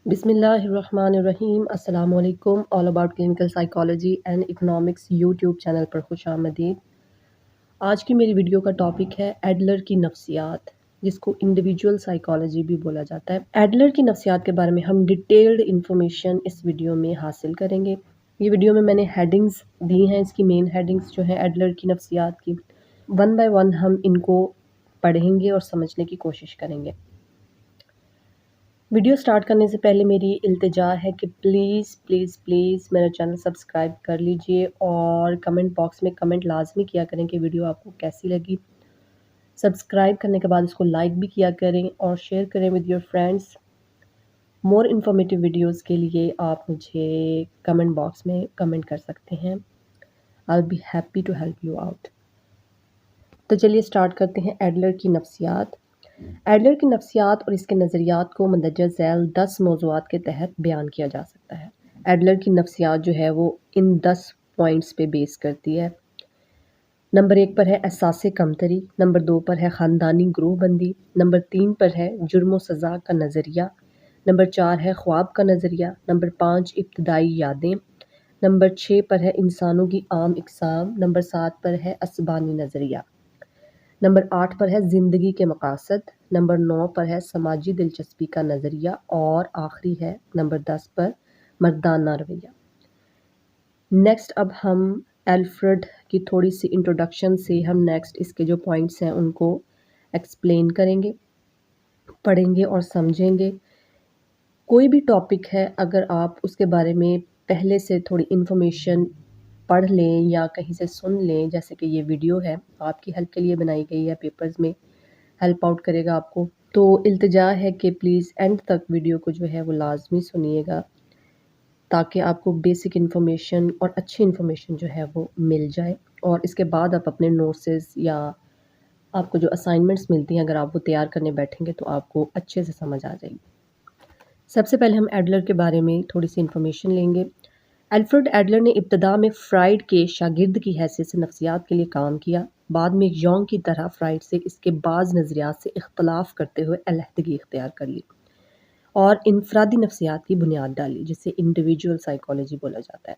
بسم اللہ الرحمن الرحیم۔ السلام علیکم۔ All about clinical psychology and economics YouTube channel پر خوش آمدید۔ آج کی میری ویڈیو کا ٹاپک ہے ایڈلر کی نفسیات، جس کو انڈیویجول سائیکالوجی بھی بولا جاتا ہے۔ ایڈلر کی نفسیات کے بارے میں ہم ڈیٹیلڈ انفارمیشن اس ویڈیو میں حاصل کریں گے۔ یہ ویڈیو میں نے ہیڈنگز دی ہیں، اس کی مین ہیڈنگز جو ہیں ایڈلر کی نفسیات کی، ون بائی ون ہم ان کو پڑھیں گے اور سمجھنے کی کوشش کریں گے۔ ویڈیو سٹارٹ کرنے سے پہلے میری التجا ہے کہ پلیز میرا چینل سبسکرائب کر لیجئے اور کمنٹ باکس میں کمنٹ لازمی کیا کریں کہ ویڈیو آپ کو کیسی لگی۔ سبسکرائب کرنے کے بعد اس کو لائک بھی کیا کریں اور شیئر کریں with your friends. More informative videos کے لیے آپ مجھے کمنٹ باکس میں کمنٹ کر سکتے ہیں۔ I'll be happy to help you out۔ تو چلیے سٹارٹ کرتے ہیں ایڈلر کی نفسیات۔ ایڈلر کی نفسیات اور اس کے نظریات کو مندرجہ ذیل 10 موضوعات کے تحت بیان کیا جا سکتا ہے۔ ایڈلر کی نفسیات جو ہے وہ ان 10 پوائنٹس پہ بیس کرتی ہے۔ نمبر 1 پر ہے احساس کمتری، نمبر 2 پر ہے خاندانی گروہ بندی، نمبر 3 پر ہے جرم و سزا کا نظریہ، نمبر 4 ہے خواب کا نظریہ، نمبر 5 ابتدائی یادیں، نمبر 6 پر ہے انسانوں کی عام اقسام، نمبر 7 پر ہے اسبانی نظریہ، نمبر 8 پر ہے زندگی کے مقاصد، نمبر 9 پر ہے سماجی دلچسپی کا نظریہ، اور آخری ہے نمبر 10 پر مردانہ رویہ۔ نیکسٹ اب ہم ایلفرڈ کی تھوڑی سی انٹروڈکشن سے ہم نیکسٹ اس کے جو پوائنٹس ہیں ان کو ایکسپلین کریں گے، پڑھیں گے اور سمجھیں گے۔ کوئی بھی ٹاپک ہے اگر آپ اس کے بارے میں پہلے سے تھوڑی انفارمیشن پڑھ لیں یا کہیں سے سن لیں، جیسے کہ یہ ویڈیو ہے آپ کی ہیلپ کے لیے بنائی گئی ہے، پیپرز میں ہیلپ آؤٹ کرے گا آپ کو، تو التجا ہے کہ پلیز اینڈ تک ویڈیو کو جو ہے وہ لازمی سنیے گا تاکہ آپ کو بیسک انفارمیشن اور اچھی انفارمیشن جو ہے وہ مل جائے، اور اس کے بعد آپ اپنے نوٹسز یا آپ کو جو اسائنمنٹس ملتی ہیں اگر آپ وہ تیار کرنے بیٹھیں گے تو آپ کو اچھے سے سمجھ آ جائے گی۔ سب سے پہلے ہم ایڈلر کے بارے میں تھوڑی سی انفارمیشن لیں گے۔ ایلفرڈ ایڈلر نے ابتدا میں فرائیڈ کے شاگرد کی حیثیت سے نفسیات کے لیے کام کیا، بعد میں یونگ کی طرح فرائیڈ سے اس کے بعض نظریات سے اختلاف کرتے ہوئے علیحدگی اختیار کر لی اور انفرادی نفسیات کی بنیاد ڈالی، جسے انڈیویجول سائیکالوجی بولا جاتا ہے۔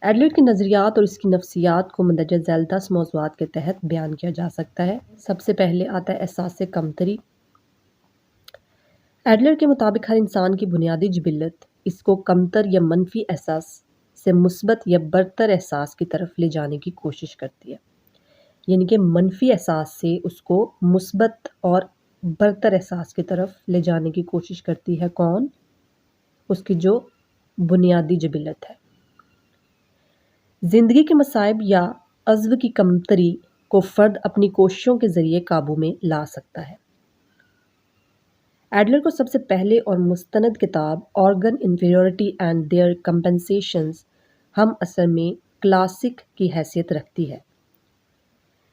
ایڈلر کے نظریات اور اس کی نفسیات کو مندرجہ ذیل 10 موضوعات کے تحت بیان کیا جا سکتا ہے۔ سب سے پہلے آتا ہے احساس کمتری۔ ایڈلر کے مطابق ہر انسان کی بنیادی جبلت اس کو کمتر یا منفی احساس سے مثبت یا برتر احساس کی طرف لے جانے کی کوشش کرتی ہے، یعنی کہ منفی احساس سے اس کو مثبت اور برتر احساس کی طرف لے جانے کی کوشش کرتی ہے۔ کون؟ اس کی جو بنیادی جبلت ہے۔ زندگی کے مصائب یا عزو کی کمتری کو فرد اپنی کوششوں کے ذریعے قابو میں لا سکتا ہے۔ ایڈلر کو سب سے پہلے اور مستند کتاب آرگن انفیریورٹی اینڈ دیئر کمپنسیشنز ہم اثر میں کلاسک کی حیثیت رکھتی ہے۔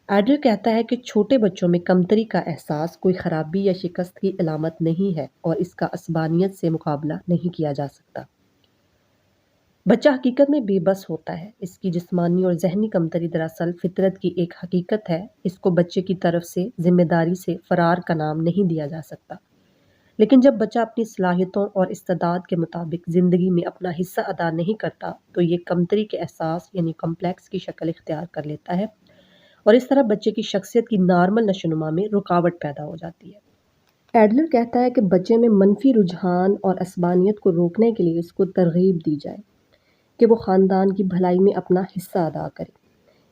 ایڈلر کہتا ہے کہ چھوٹے بچوں میں کمتری کا احساس کوئی خرابی یا شکست کی علامت نہیں ہے اور اس کا اسبانیت سے مقابلہ نہیں کیا جا سکتا۔ بچہ حقیقت میں بے بس ہوتا ہے، اس کی جسمانی اور ذہنی کمتری دراصل فطرت کی ایک حقیقت ہے، اس کو بچے کی طرف سے ذمہ داری سے فرار کا نام نہیں دیا جا سکتا۔ لیکن جب بچہ اپنی صلاحیتوں اور استعداد کے مطابق زندگی میں اپنا حصہ ادا نہیں کرتا تو یہ کمتری کے احساس یعنی کمپلیکس کی شکل اختیار کر لیتا ہے، اور اس طرح بچے کی شخصیت کی نارمل نشوونما میں رکاوٹ پیدا ہو جاتی ہے۔ ایڈلر کہتا ہے کہ بچے میں منفی رجحان اور عصبانیت کو روکنے کے لیے اس کو ترغیب دی جائے کہ وہ خاندان کی بھلائی میں اپنا حصہ ادا کرے۔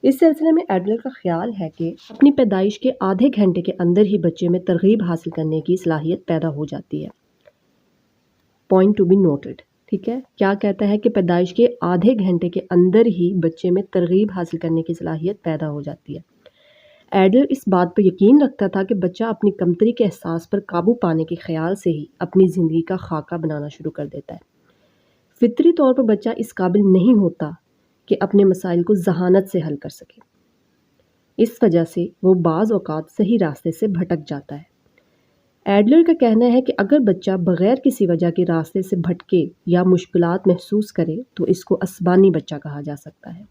اس سلسلے میں ایڈلر کا خیال ہے کہ اپنی پیدائش کے آدھے گھنٹے کے اندر ہی بچے میں ترغیب حاصل کرنے کی صلاحیت پیدا ہو جاتی ہے۔ پوائنٹ ٹو بی نوٹڈ، ٹھیک ہے؟ کیا کہتا ہے کہ پیدائش کے آدھے گھنٹے کے اندر ہی بچے میں ترغیب حاصل کرنے کی صلاحیت پیدا ہو جاتی ہے۔ ایڈلر اس بات پر یقین رکھتا تھا کہ بچہ اپنی کمتری کے احساس پر قابو پانے کے خیال سے ہی اپنی زندگی کا خاکہ بنانا شروع کر دیتا ہے۔ فطری طور پر بچہ اس قابل نہیں ہوتا کہ اپنے مسائل کو ذہانت سے حل کر سکے، اس وجہ سے وہ بعض اوقات صحیح راستے سے بھٹک جاتا ہے۔ ایڈلر کا کہنا ہے کہ اگر بچہ بغیر کسی وجہ کے راستے سے بھٹکے یا مشکلات محسوس کرے تو اس کو اسبانی بچہ کہا جا سکتا ہے۔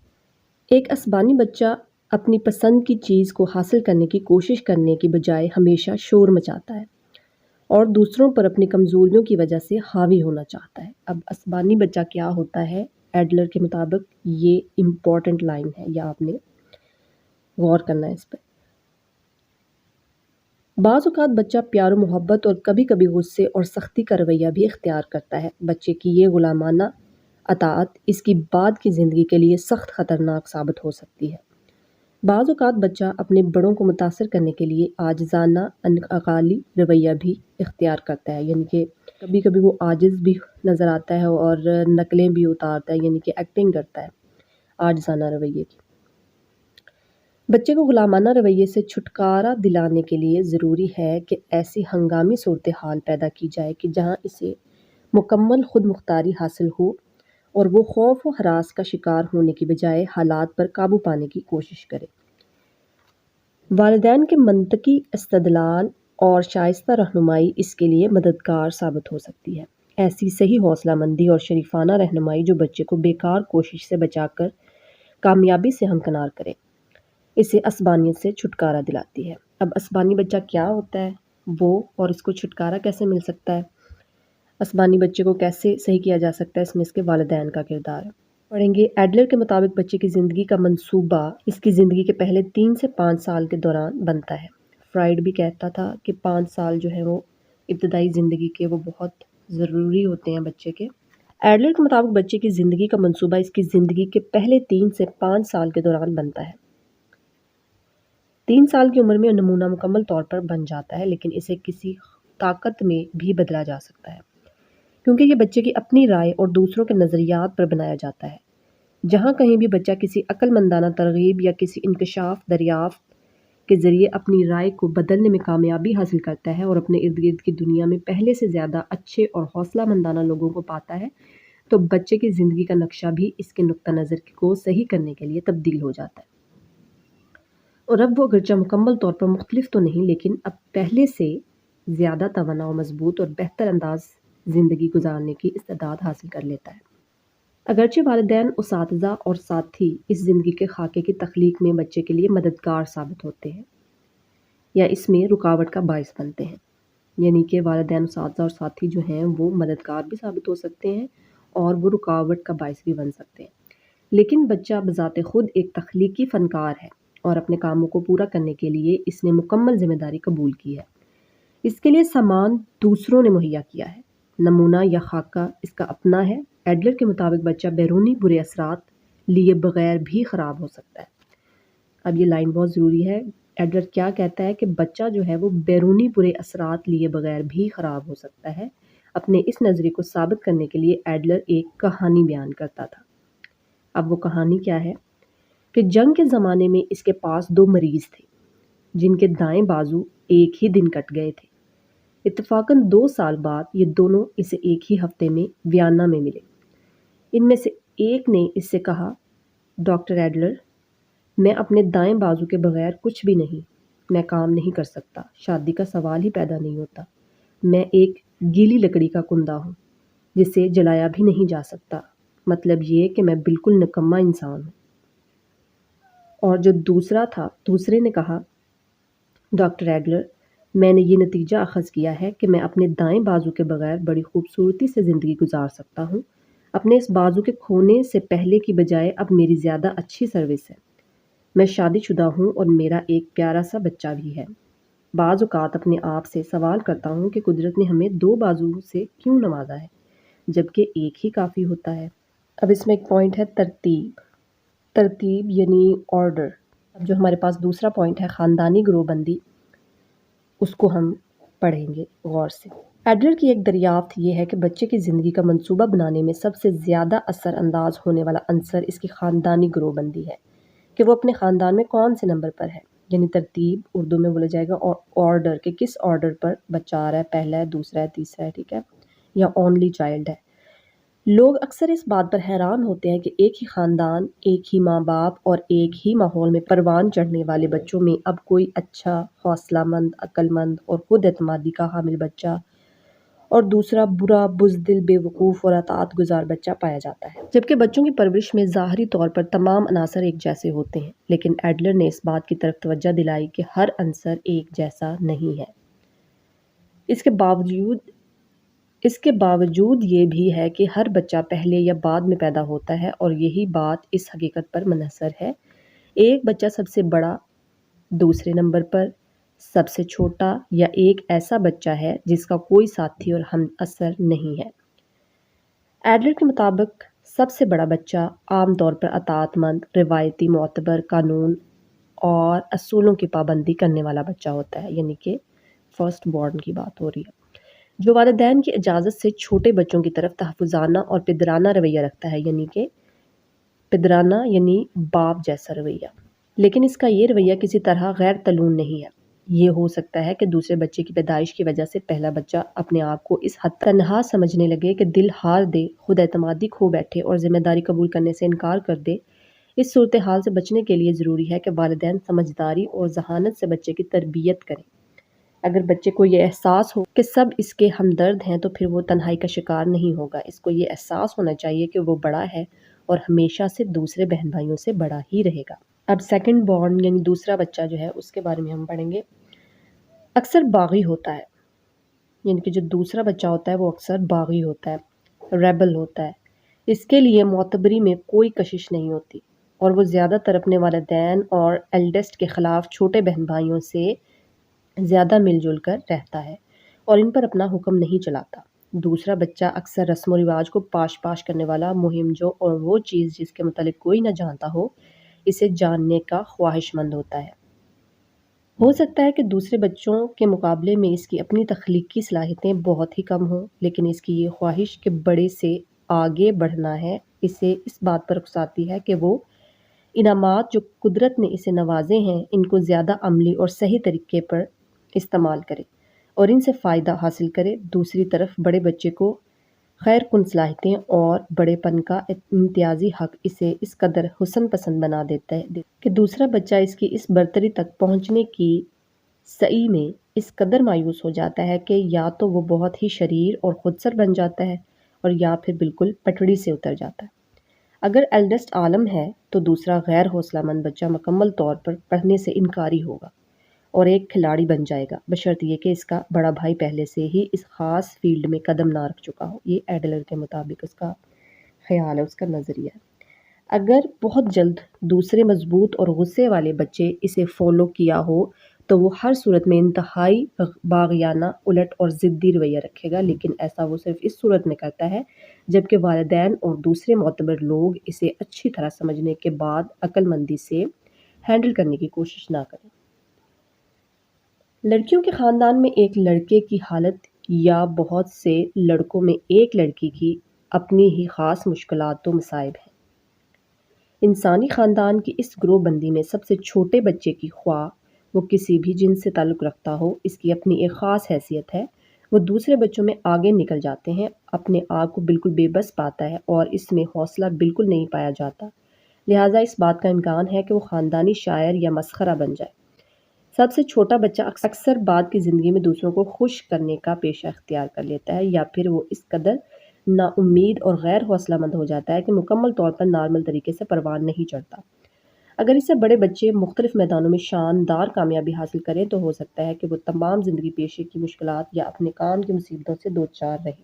ایک اسبانی بچہ اپنی پسند کی چیز کو حاصل کرنے کی کوشش کرنے کی بجائے ہمیشہ شور مچاتا ہے اور دوسروں پر اپنی کمزوریوں کی وجہ سے حاوی ہونا چاہتا ہے۔ اب اسبانی بچہ کیا ہوتا ہے؟ ایڈلر کے مطابق یہ امپورٹنٹ لائن ہے، یا آپ نے غور کرنا ہے اس پہ۔ بعض اوقات بچہ پیار و محبت اور کبھی کبھی غصے اور سختی کا رویہ بھی اختیار کرتا ہے۔ بچے کی یہ غلامانہ اطاعت اس کی بعد کی زندگی کے لیے سخت خطرناک ثابت ہو سکتی ہے۔ بعض اوقات بچہ اپنے بڑوں کو متاثر کرنے کے لیے عاجزانہ انتقالی رویہ بھی اختیار کرتا ہے، یعنی کہ کبھی کبھی وہ عاجز بھی نظر آتا ہے اور نقلیں بھی اتارتا ہے، یعنی کہ ایکٹنگ کرتا ہے عاجزانہ رویے کی۔ بچے کو غلامانہ رویے سے چھٹکارا دلانے کے لیے ضروری ہے کہ ایسی ہنگامی صورتحال پیدا کی جائے کہ جہاں اسے مکمل خود مختاری حاصل ہو اور وہ خوف و ہراس کا شکار ہونے کی بجائے حالات پر قابو پانے کی کوشش کرے۔ والدین کے منطقی استدلال اور شائستہ رہنمائی اس کے لیے مددگار ثابت ہو سکتی ہے۔ ایسی صحیح حوصلہ مندی اور شریفانہ رہنمائی جو بچے کو بیکار کوشش سے بچا کر کامیابی سے ہمکنار کرے، اسے اسبانیت سے چھٹکارا دلاتی ہے۔ اب اسبانی بچہ کیا ہوتا ہے وہ، اور اس کو چھٹکارا کیسے مل سکتا ہے؟ اسبانی بچے کو کیسے صحیح کیا جا سکتا ہے، اس میں اس کے والدین کا کردار ہے۔ پڑھیں گے، ایڈلر کے مطابق بچے کی زندگی کا منصوبہ اس کی زندگی کے پہلے 3 سے 5 سال کے دوران بنتا ہے۔ فرائیڈ بھی کہتا تھا کہ 5 سال جو ہے وہ ابتدائی زندگی کے وہ بہت ضروری ہوتے ہیں بچے کے۔ ایڈلر کے مطابق بچے کی زندگی کا منصوبہ اس کی زندگی کے پہلے 3 سے 5 سال کے دوران بنتا ہے۔ 3 سال کی عمر میں نمونہ مکمل طور پر بن جاتا ہے، لیکن اسے کسی طاقت میں بھی بدلا جا سکتا ہے، کیونکہ یہ بچے کی اپنی رائے اور دوسروں کے نظریات پر بنایا جاتا ہے۔ جہاں کہیں بھی بچہ کسی عقل مندانہ ترغیب یا کسی انکشاف دریافت کے ذریعے اپنی رائے کو بدلنے میں کامیابی حاصل کرتا ہے اور اپنے ارد گرد کی دنیا میں پہلے سے زیادہ اچھے اور حوصلہ مندانہ لوگوں کو پاتا ہے، تو بچے کی زندگی کا نقشہ بھی اس کے نقطہ نظر کو صحیح کرنے کے لیے تبدیل ہو جاتا ہے۔ اور اب وہ اگرچہ مکمل طور پر مختلف تو نہیں، لیکن اب پہلے سے زیادہ توانا و مضبوط اور بہتر انداز زندگی گزارنے کی استعداد حاصل کر لیتا ہے۔ اگرچہ والدین، اساتذہ اور ساتھی اس زندگی کے خاکے کی تخلیق میں بچے کے لیے مددگار ثابت ہوتے ہیں یا اس میں رکاوٹ کا باعث بنتے ہیں، یعنی کہ والدین، اساتذہ اور ساتھی جو ہیں وہ مددگار بھی ثابت ہو سکتے ہیں اور وہ رکاوٹ کا باعث بھی بن سکتے ہیں، لیکن بچہ بذات خود ایک تخلیقی فنکار ہے اور اپنے کاموں کو پورا کرنے کے لیے اس نے مکمل ذمہ داری قبول کی ہے۔ اس کے لیے سامان دوسروں نے مہیا کیا ہے، نمونہ یا خاکہ اس کا اپنا ہے۔ ایڈلر کے مطابق بچہ بیرونی برے اثرات لیے بغیر بھی خراب ہو سکتا ہے۔ اب یہ لائن بہت ضروری ہے۔ ایڈلر کیا کہتا ہے کہ بچہ جو ہے وہ بیرونی برے اثرات لیے بغیر بھی خراب ہو سکتا ہے۔ اپنے اس نظریے کو ثابت کرنے کے لیے ایڈلر ایک کہانی بیان کرتا تھا۔ اب وہ کہانی کیا ہے کہ جنگ کے زمانے میں اس کے پاس 2 مریض تھے جن کے دائیں بازو ایک ہی دن کٹ گئے تھے۔ اتفاقاً 2 سال بعد یہ دونوں اسے ایک ہی ہفتے میں ویانا میں ملے۔ ان میں سے ایک نے اس سے کہا، ڈاکٹر ایڈلر، میں اپنے دائیں بازو کے بغیر کچھ بھی نہیں، میں کام نہیں کر سکتا، شادی کا سوال ہی پیدا نہیں ہوتا، میں ایک گیلی لکڑی کا کندہ ہوں جسے جلایا بھی نہیں جا سکتا، مطلب یہ کہ میں بالکل نکما انسان ہوں۔ اور جو دوسرے نے کہا، ڈاکٹر ایڈلر، میں نے یہ نتیجہ اخذ کیا ہے کہ میں اپنے دائیں بازو کے بغیر بڑی خوبصورتی سے زندگی گزار سکتا ہوں۔ اپنے اس بازو کے کھونے سے پہلے کی بجائے اب میری زیادہ اچھی سروس ہے۔ میں شادی شدہ ہوں اور میرا ایک پیارا سا بچہ بھی ہے۔ بعض اوقات اپنے آپ سے سوال کرتا ہوں کہ قدرت نے ہمیں 2 بازو سے کیوں نوازا ہے جبکہ ایک ہی کافی ہوتا ہے۔ اب اس میں ایک پوائنٹ ہے ترتیب یعنی آرڈر۔ اب جو ہمارے پاس دوسرا پوائنٹ ہے خاندانی گروہ بندی، اس کو ہم پڑھیں گے غور سے۔ ایڈلر کی ایک دریافت یہ ہے کہ بچے کی زندگی کا منصوبہ بنانے میں سب سے زیادہ اثر انداز ہونے والا عنصر اس کی خاندانی گروہ بندی ہے، کہ وہ اپنے خاندان میں کون سے نمبر پر ہے، یعنی ترتیب اردو میں بولا جائے گا، اور آرڈر کہ کس آرڈر پر بچہ آ رہا ہے، پہلا ہے، دوسرا ہے، تیسرا ہے، ٹھیک ہے، یا اونلی چائلڈ ہے۔ لوگ اکثر اس بات پر حیران ہوتے ہیں کہ ایک ہی خاندان، ایک ہی ماں باپ اور ایک ہی ماحول میں پروان چڑھنے والے بچوں میں اب کوئی اچھا، حوصلہ مند، عقل مند اور خود اعتمادی کا حامل بچہ اور دوسرا برا، بزدل، بے وقوف اور اطاعت گزار بچہ پایا جاتا ہے، جبکہ بچوں کی پرورش میں ظاہری طور پر تمام عناصر ایک جیسے ہوتے ہیں، لیکن ایڈلر نے اس بات کی طرف توجہ دلائی کہ ہر عنصر ایک جیسا نہیں ہے۔ اس کے باوجود یہ بھی ہے کہ ہر بچہ پہلے یا بعد میں پیدا ہوتا ہے، اور یہی بات اس حقیقت پر منحصر ہے ایک بچہ سب سے بڑا دوسرے نمبر پر، سب سے چھوٹا، یا ایک ایسا بچہ ہے جس کا کوئی ساتھی اور ہم اثر نہیں ہے۔ ایڈلر کے مطابق سب سے بڑا بچہ عام طور پر اطاعت مند، روایتی، معتبر، قانون اور اصولوں کی پابندی کرنے والا بچہ ہوتا ہے، یعنی کہ فرسٹ بورن کی بات ہو رہی ہے، جو والدین کی اجازت سے چھوٹے بچوں کی طرف تحفظانہ اور پدرانہ رویہ رکھتا ہے، یعنی کہ پدرانہ یعنی باپ جیسا رویہ، لیکن اس کا یہ رویہ کسی طرح غیر تلون نہیں ہے۔ یہ ہو سکتا ہے کہ دوسرے بچے کی پیدائش کی وجہ سے پہلا بچہ اپنے آپ کو اس حد تنہا سمجھنے لگے کہ دل ہار دے، خود اعتمادی کھو بیٹھے اور ذمہ داری قبول کرنے سے انکار کر دے۔ اس صورتحال سے بچنے کے لیے ضروری ہے کہ والدین سمجھداری اور ذہانت سے بچے کی تربیت کریں۔ اگر بچے کو یہ احساس ہو کہ سب اس کے ہمدرد ہیں تو پھر وہ تنہائی کا شکار نہیں ہوگا۔ اس کو یہ احساس ہونا چاہیے کہ وہ بڑا ہے اور ہمیشہ سے دوسرے بہن بھائیوں سے بڑا ہی رہے گا۔ اب سیکنڈ بورن یعنی دوسرا بچہ جو ہے اس کے بارے میں ہم پڑھیں گے۔ اکثر باغی ہوتا ہے، یعنی کہ جو دوسرا بچہ ہوتا ہے وہ اکثر باغی ہوتا ہے، ریبل ہوتا ہے۔ اس کے لیے معتبری میں کوئی کشش نہیں ہوتی اور وہ زیادہ تر اپنے والدین اور ایلڈسٹ کے خلاف چھوٹے بہن بھائیوں سے زیادہ مل جل کر رہتا ہے اور ان پر اپنا حکم نہیں چلاتا۔ دوسرا بچہ اکثر رسم و رواج کو پاش پاش کرنے والا، مہم جو اور وہ چیز جس کے متعلق کوئی نہ جانتا ہو اسے جاننے کا خواہش مند ہوتا ہے۔ ہو سکتا ہے کہ دوسرے بچوں کے مقابلے میں اس کی اپنی تخلیقی صلاحیتیں بہت ہی کم ہوں، لیکن اس کی یہ خواہش کہ بڑے سے آگے بڑھنا ہے اسے اس بات پر اکساتی ہے کہ وہ انعامات جو قدرت نے اسے نوازے ہیں ان کو زیادہ عملی اور صحیح طریقے پر استعمال کرے اور ان سے فائدہ حاصل کرے۔ دوسری طرف بڑے بچے کو خیر کن صلاحیتیں اور بڑے پن کا امتیازی حق اسے اس قدر حسن پسند بنا دیتا ہے کہ دوسرا بچہ اس کی اس برتری تک پہنچنے کی سعی میں اس قدر مایوس ہو جاتا ہے کہ یا تو وہ بہت ہی شریر اور خودسر بن جاتا ہے اور یا پھر بالکل پٹڑی سے اتر جاتا ہے۔ اگر ایلڈسٹ عالم ہے تو دوسرا غیر حوصلہ مند بچہ مکمل طور پر پڑھنے سے انکاری ہوگا اور ایک کھلاڑی بن جائے گا، بشرط یہ کہ اس کا بڑا بھائی پہلے سے ہی اس خاص فیلڈ میں قدم نہ رکھ چکا ہو۔ یہ ایڈلر کے مطابق اس کا خیال ہے، اس کا نظریہ ہے۔ اگر بہت جلد دوسرے مضبوط اور غصے والے بچے اسے فالو کیا ہو تو وہ ہر صورت میں انتہائی باغیانہ، الٹ اور ضدی رویہ رکھے گا، لیکن ایسا وہ صرف اس صورت میں کرتا ہے جبکہ والدین اور دوسرے معتبر لوگ اسے اچھی طرح سمجھنے کے بعد عقل مندی سے ہینڈل کرنے کی کوشش نہ کریں۔ لڑکیوں کے خاندان میں ایک لڑکے کی حالت یا بہت سے لڑکوں میں ایک لڑکی کی اپنی ہی خاص مشکلات و مصائب ہیں۔ انسانی خاندان کی اس گروہ بندی میں سب سے چھوٹے بچے کی خواہ وہ کسی بھی جنس سے تعلق رکھتا ہو، اس کی اپنی ایک خاص حیثیت ہے۔ وہ دوسرے بچوں میں آگے نکل جاتے ہیں، اپنے آپ کو بالکل بے بس پاتا ہے اور اس میں حوصلہ بالکل نہیں پایا جاتا، لہٰذا اس بات کا امکان ہے کہ وہ خاندانی شاعر یا مسخرہ بن جائے۔ سب سے چھوٹا بچہ اکثر بعد کی زندگی میں دوسروں کو خوش کرنے کا پیشہ اختیار کر لیتا ہے، یا پھر وہ اس قدر نا امید اور غیر حوصلہ مند ہو جاتا ہے کہ مکمل طور پر نارمل طریقے سے پروان نہیں چڑھتا۔ اگر اس سے بڑے بچے مختلف میدانوں میں شاندار کامیابی حاصل کریں تو ہو سکتا ہے کہ وہ تمام زندگی پیشے کی مشکلات یا اپنے کام کی مصیبتوں سے دوچار رہے۔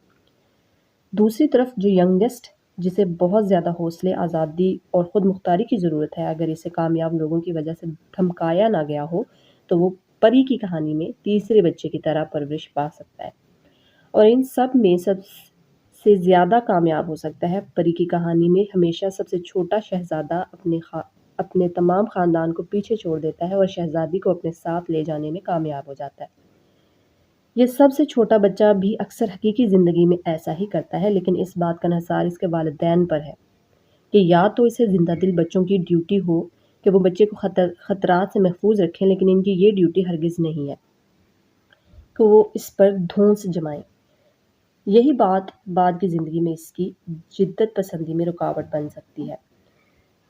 دوسری طرف جو ینگسٹ جسے بہت زیادہ حوصلے، آزادی اور خود مختاری کی ضرورت ہے، اگر اسے کامیاب لوگوں کی وجہ سے دھمکایا نہ گیا ہو تو وہ پری کی کہانی میں تیسرے بچے کی طرح پرورش پا سکتا ہے اور ان سب میں سب سے زیادہ کامیاب ہو سکتا ہے۔ پری کی کہانی میں ہمیشہ سب سے چھوٹا شہزادہ اپنے تمام خاندان کو پیچھے چھوڑ دیتا ہے اور شہزادی کو اپنے ساتھ لے جانے میں کامیاب ہو جاتا ہے۔ یہ سب سے چھوٹا بچہ بھی اکثر حقیقی زندگی میں ایسا ہی کرتا ہے، لیکن اس بات کا انحصار اس کے والدین پر ہے کہ یا تو اسے زندہ دل بچوں کی ڈیوٹی ہو کہ وہ بچے کو خطرات سے محفوظ رکھیں، لیکن ان کی یہ ڈیوٹی ہرگز نہیں ہے کہ وہ اس پر دھونس جمائیں۔ یہی بات بعد کی زندگی میں اس کی جدت پسندی میں رکاوٹ بن سکتی ہے۔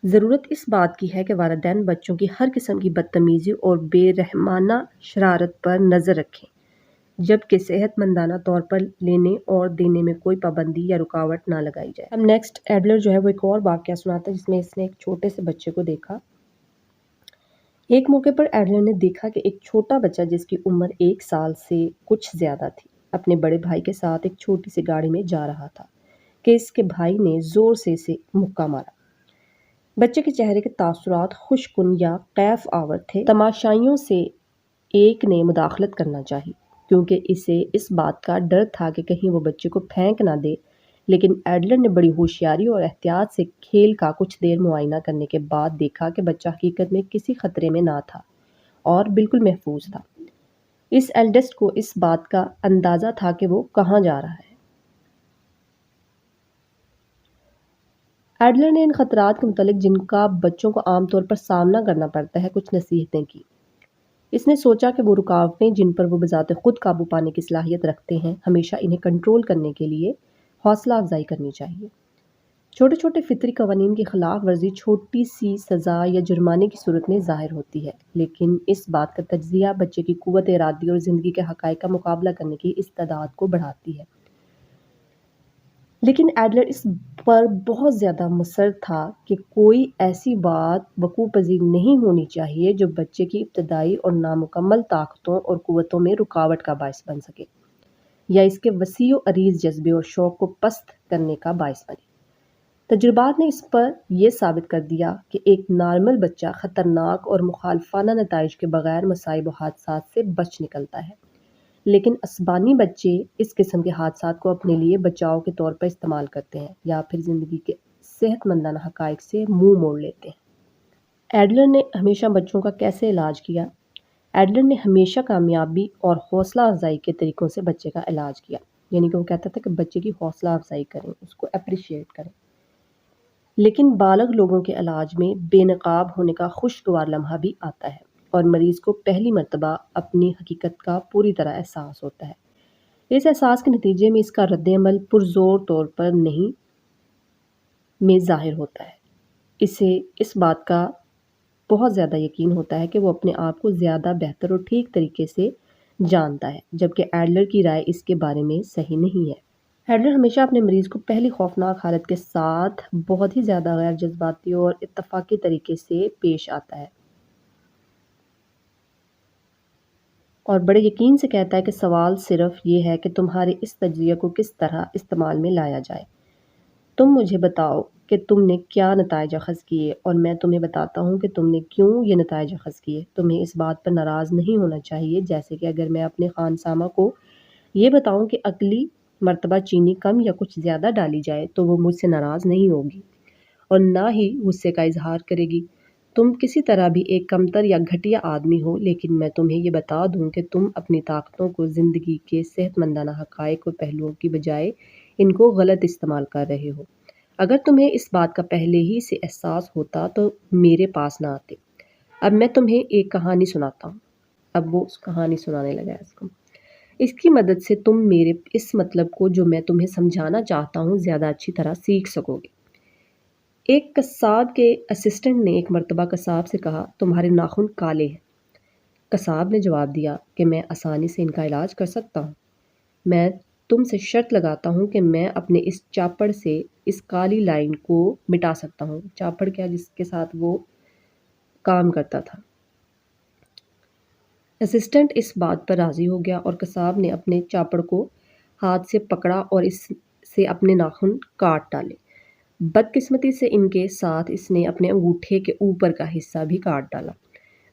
ضرورت اس بات کی ہے کہ والدین بچوں کی ہر قسم کی بدتمیزی اور بے رحمانہ شرارت پر نظر رکھیں، جبکہ صحت مندانہ طور پر لینے اور دینے میں کوئی پابندی یا رکاوٹ نہ لگائی جائے۔ اب نیکسٹ ایڈلر جو ہے وہ ایک اور واقعہ سناتا ہے جس میں اس نے ایک چھوٹے سے بچے کو دیکھا ایک موقع پر ایڈلر نے دیکھا کہ ایک چھوٹا بچہ جس کی عمر 1 سال سے کچھ زیادہ تھی اپنے بڑے بھائی کے ساتھ ایک چھوٹی سی گاڑی میں جا رہا تھا کہ اس کے بھائی نے زور سے اسے مکہ مارا۔ بچے کے چہرے کے تاثرات خوش کن یا کیف آور تھے۔ تماشائیوں سے ایک نے مداخلت کرنا چاہی کیونکہ اسے اس بات کا ڈر تھا کہ کہیں وہ بچے کو پھینک نہ دے، لیکن ایڈلر نے بڑی ہوشیاری اور احتیاط سے کھیل کا کچھ دیر معائنہ کرنے کے بعد دیکھا کہ بچہ حقیقت میں کسی خطرے میں نہ تھا اور بالکل محفوظ تھا۔ اس ایلڈسٹ کو اس بات کا اندازہ تھا کہ وہ کہاں جا رہا ہے۔ ایڈلر نے ان خطرات کے متعلق جن کا بچوں کو عام طور پر سامنا کرنا پڑتا ہے کچھ نصیحتیں کی۔ اس نے سوچا کہ وہ رکاوٹیں جن پر وہ بذات خود قابو پانے کی صلاحیت رکھتے ہیں ہمیشہ انہیں کنٹرول کرنے کے لیے حوصلہ افزائی کرنی چاہیے۔ چھوٹے چھوٹے فطری قوانین کی خلاف ورزی چھوٹی سی سزا یا جرمانے کی صورت میں ظاہر ہوتی ہے، لیکن اس بات کا تجزیہ بچے کی قوت ارادی اور زندگی کے حقائق کا مقابلہ کرنے کی استعداد کو بڑھاتی ہے۔ لیکن ایڈلر اس پر بہت زیادہ مصر تھا کہ کوئی ایسی بات وقوع پذیر نہیں ہونی چاہیے جو بچے کی ابتدائی اور نامکمل طاقتوں اور قوتوں میں رکاوٹ کا باعث بن سکے یا اس کے وسیع و عریض جذبے اور شوق کو پست کرنے کا باعث بنے۔ تجربات نے اس پر یہ ثابت کر دیا کہ ایک نارمل بچہ خطرناک اور مخالفانہ نتائج کے بغیر مصائب و حادثات سے بچ نکلتا ہے، لیکن اسبانی بچے اس قسم کے حادثات کو اپنے لیے بچاؤ کے طور پر استعمال کرتے ہیں یا پھر زندگی کے صحت مندانہ حقائق سے منہ موڑ لیتے ہیں۔ ایڈلر نے ہمیشہ بچوں کا کیسے علاج کیا؟ ایڈلر نے ہمیشہ کامیابی اور حوصلہ افزائی کے طریقوں سے بچے کا علاج کیا، یعنی کہ وہ کہتا تھا کہ بچے کی حوصلہ افزائی کریں، اس کو اپریشیٹ کریں۔ لیکن بالغ لوگوں کے علاج میں بے نقاب ہونے کا خوشگوار لمحہ بھی آتا ہے اور مریض کو پہلی مرتبہ اپنی حقیقت کا پوری طرح احساس ہوتا ہے۔ اس احساس کے نتیجے میں اس کا رد عمل پرزور طور پر نہیں میں ظاہر ہوتا ہے۔ اسے اس بات کا بہت زیادہ یقین ہوتا ہے کہ وہ اپنے آپ کو زیادہ بہتر اور ٹھیک طریقے سے جانتا ہے، جبکہ ایڈلر کی رائے اس کے بارے میں صحیح نہیں ہے۔ ایڈلر ہمیشہ اپنے مریض کو پہلی خوفناک حالت کے ساتھ بہت ہی زیادہ غیر جذباتی اور اتفاقی طریقے سے پیش آتا ہے اور بڑے یقین سے کہتا ہے کہ سوال صرف یہ ہے کہ تمہارے اس تجزیے کو کس طرح استعمال میں لایا جائے۔ تم مجھے بتاؤ کہ تم نے کیا نتائج اخذ کیے اور میں تمہیں بتاتا ہوں کہ تم نے کیوں یہ نتائج اخذ کیے۔ تمہیں اس بات پر ناراض نہیں ہونا چاہیے، جیسے کہ اگر میں اپنے خانسامہ کو یہ بتاؤں کہ اگلی مرتبہ چینی کم یا کچھ زیادہ ڈالی جائے تو وہ مجھ سے ناراض نہیں ہوگی اور نہ ہی غصے کا اظہار کرے گی۔ تم کسی طرح بھی ایک کمتر یا گھٹیا آدمی ہو، لیکن میں تمہیں یہ بتا دوں کہ تم اپنی طاقتوں کو زندگی کے صحت مندانہ حقائق اور پہلوؤں کی بجائے ان کو غلط استعمال کر رہے ہو۔ اگر تمہیں اس بات کا پہلے ہی سے احساس ہوتا تو میرے پاس نہ آتے۔ اب میں تمہیں ایک کہانی سناتا ہوں۔ اب وہ اس کہانی سنانے لگا ہے اس کو۔ اس کی مدد سے تم میرے اس مطلب کو جو میں تمہیں سمجھانا چاہتا ہوں زیادہ اچھی طرح سیکھ سکو گے۔ ایک قصاب کے اسسٹنٹ نے ایک مرتبہ قصاب سے کہا، تمہارے ناخن کالے ہیں۔ قصاب نے جواب دیا کہ میں آسانی سے ان کا علاج کر سکتا ہوں۔ میں تم سے شرط لگاتا ہوں کہ میں اپنے اس چاپڑ سے اس کالی لائن کو مٹا سکتا ہوں۔ چاپڑ کیا؟ جس کے ساتھ وہ کام کرتا تھا۔ اسسٹنٹ اس بات پر راضی ہو گیا اور قصاب نے اپنے چاپڑ کو ہاتھ سے پکڑا اور اس سے اپنے ناخن کاٹ ڈالے۔ بدقسمتی سے ان کے ساتھ اس نے اپنے انگوٹھے کے اوپر کا حصہ بھی کاٹ ڈالا۔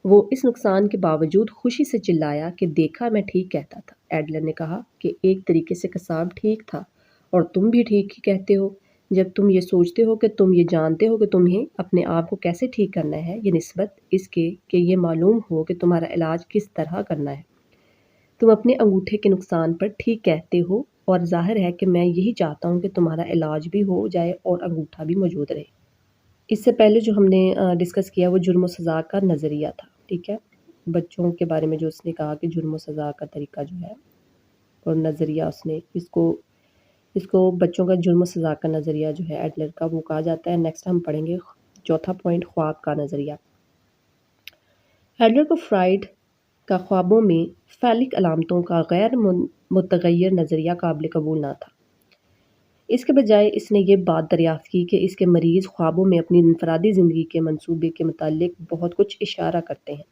وہ اس نقصان کے باوجود خوشی سے چلایا کہ دیکھا میں ٹھیک کہتا تھا۔ ایڈلر نے کہا کہ ایک طریقے سے قصاب ٹھیک تھا اور تم بھی ٹھیک ہی کہتے ہو۔ جب تم یہ سوچتے ہو کہ تم یہ جانتے ہو کہ تمہیں اپنے آپ کو کیسے ٹھیک کرنا ہے، یہ نسبت اس کے کہ یہ معلوم ہو کہ تمہارا علاج کس طرح کرنا ہے۔ تم اپنے انگوٹھے کے نقصان پر ٹھیک کہتے ہو اور ظاہر ہے کہ میں یہی چاہتا ہوں کہ تمہارا علاج بھی ہو جائے اور انگوٹھا بھی موجود رہے۔ اس سے پہلے جو ہم نے ڈسکس کیا وہ جرم و سزا کا نظریہ تھا، ٹھیک ہے، بچوں کے بارے میں جو اس نے کہا کہ جرم و سزا کا طریقہ جو ہے اور نظریہ اس نے اس کو بچوں کا جرم و سزا کا نظریہ جو ہے ایڈلر کا وہ کہا جاتا ہے۔ نیکسٹ ہم پڑھیں گے چوتھا پوائنٹ، خواب کا نظریہ۔ ایڈلر کو فرائڈ کا خوابوں میں فیلک علامتوں کا غیر متغیر نظریہ قابل قبول نہ تھا۔ اس کے بجائے اس نے یہ بات دریافت کی کہ اس کے مریض خوابوں میں اپنی انفرادی زندگی کے منصوبے کے متعلق بہت کچھ اشارہ کرتے ہیں۔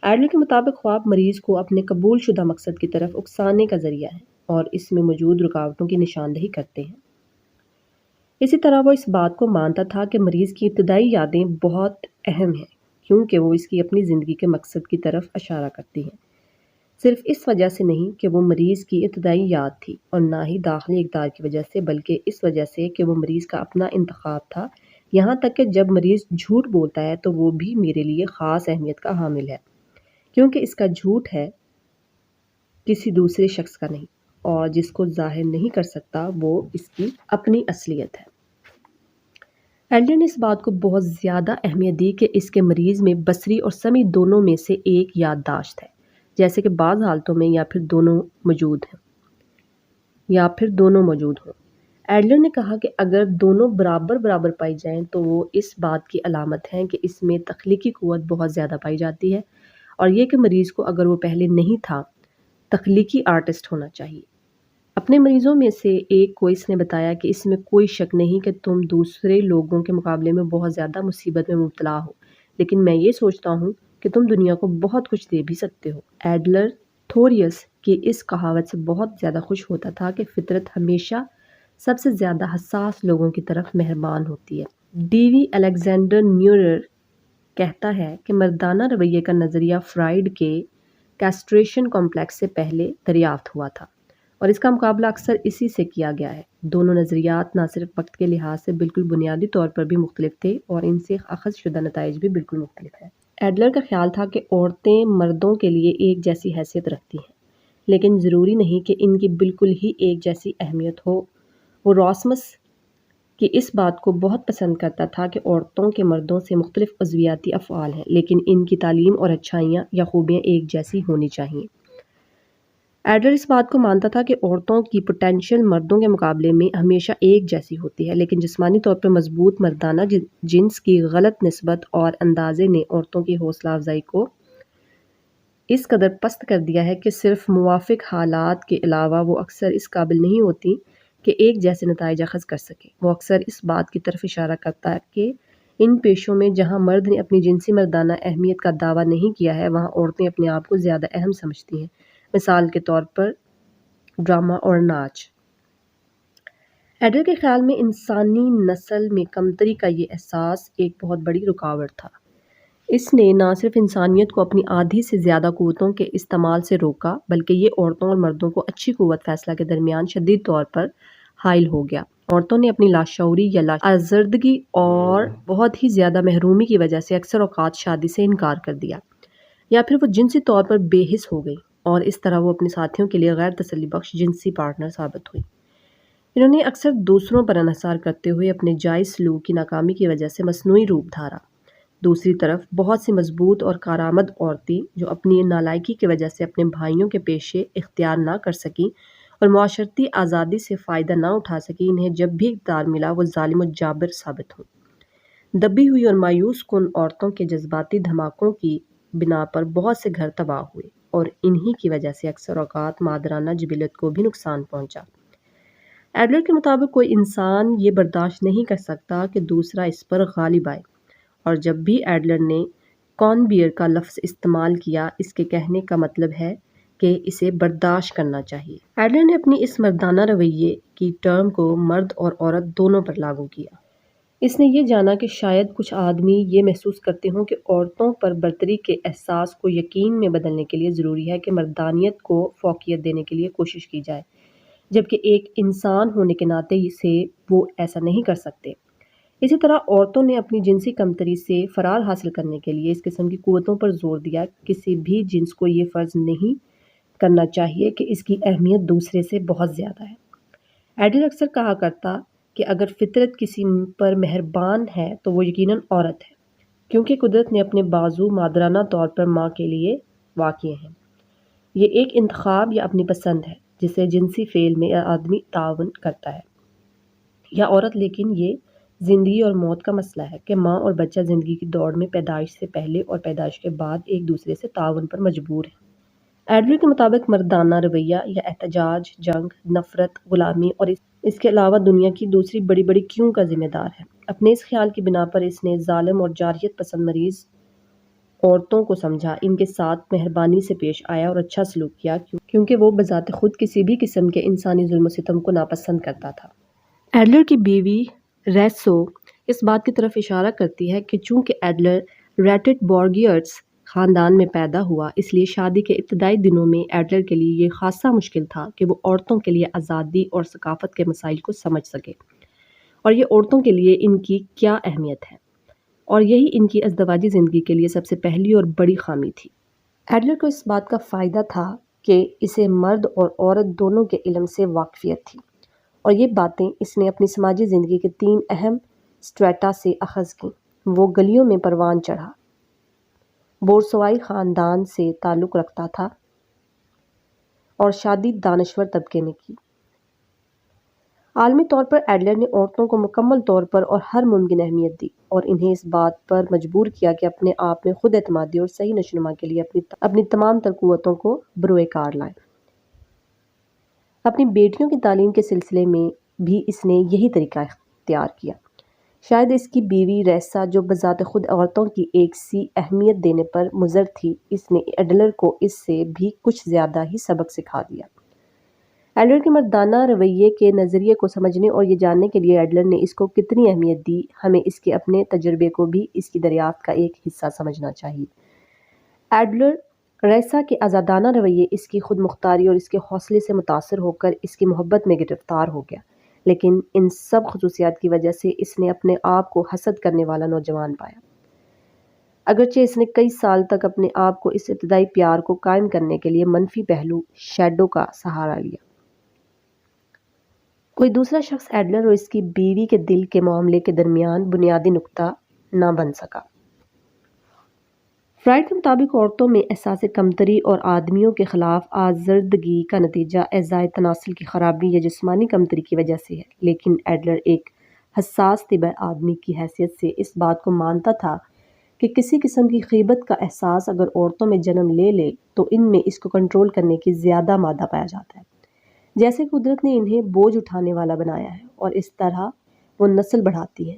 ایڈلر کے مطابق خواب مریض کو اپنے قبول شدہ مقصد کی طرف اکسانے کا ذریعہ ہے اور اس میں موجود رکاوٹوں کی نشاندہی کرتے ہیں۔ اسی طرح وہ اس بات کو مانتا تھا کہ مریض کی ابتدائی یادیں بہت اہم ہیں کیونکہ وہ اس کی اپنی زندگی کے مقصد کی طرف اشارہ کرتی ہیں، صرف اس وجہ سے نہیں کہ وہ مریض کی ابتدائی یاد تھی اور نہ ہی داخلی اقدار کی وجہ سے، بلکہ اس وجہ سے کہ وہ مریض کا اپنا انتخاب تھا، یہاں تک کہ جب مریض جھوٹ بولتا ہے تو وہ بھی میرے لیے خاص اہمیت کا حامل ہے کیونکہ اس کا جھوٹ ہے کسی دوسرے شخص کا نہیں، اور جس کو ظاہر نہیں کر سکتا وہ اس کی اپنی اصلیت ہے۔ ایڈلر نے اس بات کو بہت زیادہ اہمیت دی کہ اس کے مریض میں بصری اور سمعی دونوں میں سے ایک یادداشت ہے، جیسے کہ بعض حالتوں میں یا پھر دونوں موجود ہوں۔ ایڈلر نے کہا کہ اگر دونوں برابر پائی جائیں تو وہ اس بات کی علامت ہے کہ اس میں تخلیقی قوت بہت زیادہ پائی جاتی ہے، اور یہ کہ مریض کو اگر وہ پہلے نہیں تھا تخلیقی آرٹسٹ ہونا چاہیے۔ اپنے مریضوں میں سے ایک کو اس نے بتایا کہ اس میں کوئی شک نہیں کہ تم دوسرے لوگوں کے مقابلے میں بہت زیادہ مصیبت میں مبتلا ہو، لیکن میں یہ سوچتا ہوں کہ تم دنیا کو بہت کچھ دے بھی سکتے ہو۔ ایڈلر تھوریس کی اس کہاوت سے بہت زیادہ خوش ہوتا تھا کہ فطرت ہمیشہ سب سے زیادہ حساس لوگوں کی طرف مہربان ہوتی ہے۔ ڈی وی الیگزینڈر میورر کہتا ہے کہ مردانہ رویے کا نظریہ فرائیڈ کے کیسٹریشن کمپلیکس سے پہلے دریافت ہوا تھا، اور اس کا مقابلہ اکثر اسی سے کیا گیا ہے۔ دونوں نظریات نہ صرف وقت کے لحاظ سے بالکل بنیادی طور پر بھی مختلف تھے اور ان سے اخذ شدہ نتائج بھی بالکل مختلف ہیں۔ ایڈلر کا خیال تھا کہ عورتیں مردوں کے لیے ایک جیسی حیثیت رکھتی ہیں، لیکن ضروری نہیں کہ ان کی بالکل ہی ایک جیسی اہمیت ہو۔ وہ راسمس کی اس بات کو بہت پسند کرتا تھا کہ عورتوں کے مردوں سے مختلف عضویاتی افعال ہیں، لیکن ان کی تعلیم اور اچھائیاں یا خوبیاں ایک جیسی ہونی چاہیے۔ ایڈلر اس بات کو مانتا تھا کہ عورتوں کی پوٹینشل مردوں کے مقابلے میں ہمیشہ ایک جیسی ہوتی ہے، لیکن جسمانی طور پر مضبوط مردانہ جنس کی غلط نسبت اور اندازے نے عورتوں کی حوصلہ افزائی کو اس قدر پست کر دیا ہے کہ صرف موافق حالات کے علاوہ وہ اکثر اس قابل نہیں ہوتی کہ ایک جیسے نتائج اخذ کر سکیں۔ وہ اکثر اس بات کی طرف اشارہ کرتا ہے کہ ان پیشوں میں جہاں مرد نے اپنی جنسی مردانہ اہمیت کا دعویٰ نہیں کیا ہے، وہاں عورتیں اپنے آپ کو زیادہ اہم سمجھتی ہیں، مثال کے طور پر ڈرامہ اور ناچ۔ ایڈلر کے خیال میں انسانی نسل میں کمتری کا یہ احساس ایک بہت بڑی رکاوٹ تھا۔ اس نے نہ صرف انسانیت کو اپنی آدھی سے زیادہ قوتوں کے استعمال سے روکا، بلکہ یہ عورتوں اور مردوں کو اچھی قوت فیصلہ کے درمیان شدید طور پر حائل ہو گیا۔ عورتوں نے اپنی لاشعوری یا آزردگی اور بہت ہی زیادہ محرومی کی وجہ سے اکثر اوقات شادی سے انکار کر دیا، یا پھر وہ جنسی طور پر بے حس ہو گئی، اور اس طرح وہ اپنے ساتھیوں کے لیے غیر تسلی بخش جنسی پارٹنر ثابت ہوئی۔ انہوں نے اکثر دوسروں پر انحصار کرتے ہوئے اپنے جائز سلوک کی ناکامی کی وجہ سے مصنوعی روپ دھارا۔ دوسری طرف بہت سی مضبوط اور کارآمد عورتیں جو اپنی نالائکی کی وجہ سے اپنے بھائیوں کے پیشے اختیار نہ کر سکیں اور معاشرتی آزادی سے فائدہ نہ اٹھا سکیں، انہیں جب بھی اقتدار ملا وہ ظالم و جابر ثابت ہوں۔ دبی ہوئی اور مایوس کن عورتوں کے جذباتی دھماکوں کی بنا پر بہت سے گھر تباہ ہوئے، اور انہی کی وجہ سے اکثر اوقات مادرانہ جبلت کو بھی نقصان پہنچا۔ ایڈلر کے مطابق کوئی انسان یہ برداشت نہیں کر سکتا کہ دوسرا اس پر غالب آئے، اور جب بھی ایڈلر نے کون بیئر کا لفظ استعمال کیا، اس کے کہنے کا مطلب ہے کہ اسے برداشت کرنا چاہیے۔ ایڈلر نے اپنی اس مردانہ رویے کی ٹرم کو مرد اور عورت دونوں پر لاگو کیا۔ اس نے یہ جانا کہ شاید کچھ آدمی یہ محسوس کرتے ہوں کہ عورتوں پر برتری کے احساس کو یقین میں بدلنے کے لیے ضروری ہے کہ مردانیت کو فوقیت دینے کے لیے کوشش کی جائے، جبکہ ایک انسان ہونے کے ناطے سے وہ ایسا نہیں کر سکتے۔ اسی طرح عورتوں نے اپنی جنسی کمتری سے فرار حاصل کرنے کے لیے اس قسم کی قوتوں پر زور دیا۔ کسی بھی جنس کو یہ فرض نہیں کرنا چاہیے کہ اس کی اہمیت دوسرے سے بہت زیادہ ہے۔ ایڈلر اکثر کہا کرتا کہ اگر فطرت کسی پر مہربان ہے تو وہ یقیناً عورت ہے، کیونکہ قدرت نے اپنے بازو مادرانہ طور پر ماں کے لیے واقع ہیں۔ یہ ایک انتخاب یا اپنی پسند ہے جسے جنسی فعل میں آدمی تعاون کرتا ہے یا عورت، لیکن یہ زندگی اور موت کا مسئلہ ہے کہ ماں اور بچہ زندگی کی دوڑ میں پیدائش سے پہلے اور پیدائش کے بعد ایک دوسرے سے تعاون پر مجبور ہیں۔ ایڈلر کے مطابق مردانہ رویہ یا احتجاج، جنگ، نفرت، غلامی اور اس کے علاوہ دنیا کی دوسری بڑی بڑی کیوں کا ذمہ دار ہے۔ اپنے اس خیال کی بنا پر اس نے ظالم اور جارحیت پسند مریض عورتوں کو سمجھا، ان کے ساتھ مہربانی سے پیش آیا اور اچھا سلوک کیا، کیونکہ وہ بذات خود کسی بھی قسم کے انسانی ظلم و ستم کو ناپسند کرتا تھا۔ ایڈلر کی بیوی ریسو اس بات کی طرف اشارہ کرتی ہے کہ چونکہ ایڈلر ریٹٹ بورگیئرز خاندان میں پیدا ہوا، اس لیے شادی کے ابتدائی دنوں میں ایڈلر کے لیے یہ خاصا مشکل تھا کہ وہ عورتوں کے لیے آزادی اور ثقافت کے مسائل کو سمجھ سکے، اور یہ عورتوں کے لیے ان کی کیا اہمیت ہے، اور یہی ان کی ازدواجی زندگی کے لیے سب سے پہلی اور بڑی خامی تھی۔ ایڈلر کو اس بات کا فائدہ تھا کہ اسے مرد اور عورت دونوں کے علم سے واقفیت تھی، اور یہ باتیں اس نے اپنی سماجی زندگی کے 3 اہم سٹریٹا سے اخذ کیں۔ وہ گلیوں میں پروان چڑھا، بورسوائی خاندان سے تعلق رکھتا تھا اور شادی دانشور طبقے نے کی۔ عالمی طور پر ایڈلر نے عورتوں کو مکمل طور پر اور ہر ممکن اہمیت دی اور انہیں اس بات پر مجبور کیا کہ اپنے آپ میں خود اعتمادی اور صحیح نشوونما کے لیے اپنی تمام تر قوتوں کو بروئے کار لائیں۔ اپنی بیٹیوں کی تعلیم کے سلسلے میں بھی اس نے یہی طریقہ اختیار کیا۔ شاید اس کی بیوی ریسا، جو بذات خود عورتوں کی ایک سی اہمیت دینے پر مضر تھی، اس نے ایڈلر کو اس سے بھی کچھ زیادہ ہی سبق سکھا دیا۔ ایڈلر کے مردانہ رویے کے نظریے کو سمجھنے اور یہ جاننے کے لیے ایڈلر نے اس کو کتنی اہمیت دی، ہمیں اس کے اپنے تجربے کو بھی اس کی دریافت کا ایک حصہ سمجھنا چاہیے۔ ایڈلر ریسا کے آزادانہ رویے، اس کی خود مختاری اور اس کے حوصلے سے متاثر ہو کر اس کی محبت میں گرفتار ہو گیا، لیکن ان سب خصوصیات کی وجہ سے اس نے اپنے آپ کو حسد کرنے والا نوجوان پایا۔ اگرچہ اس نے کئی سال تک اپنے آپ کو اس ابتدائی پیار کو قائم کرنے کے لیے منفی پہلو شیڈو کا سہارا لیا۔ کوئی دوسرا شخص ایڈلر اور اس کی بیوی کے دل کے معاملے کے درمیان بنیادی نقطہ نہ بن سکا۔ فرائڈ کے مطابق عورتوں میں احساس کمتری اور آدمیوں کے خلاف آزردگی کا نتیجہ اعضائے تناسل کی خرابی یا جسمانی کمتری کی وجہ سے ہے، لیکن ایڈلر ایک حساس طبع آدمی کی حیثیت سے اس بات کو مانتا تھا کہ کسی قسم کی غیبت کا احساس اگر عورتوں میں جنم لے لے تو ان میں اس کو کنٹرول کرنے کی زیادہ مادہ پایا جاتا ہے، جیسے قدرت نے انہیں بوجھ اٹھانے والا بنایا ہے اور اس طرح وہ نسل بڑھاتی ہے۔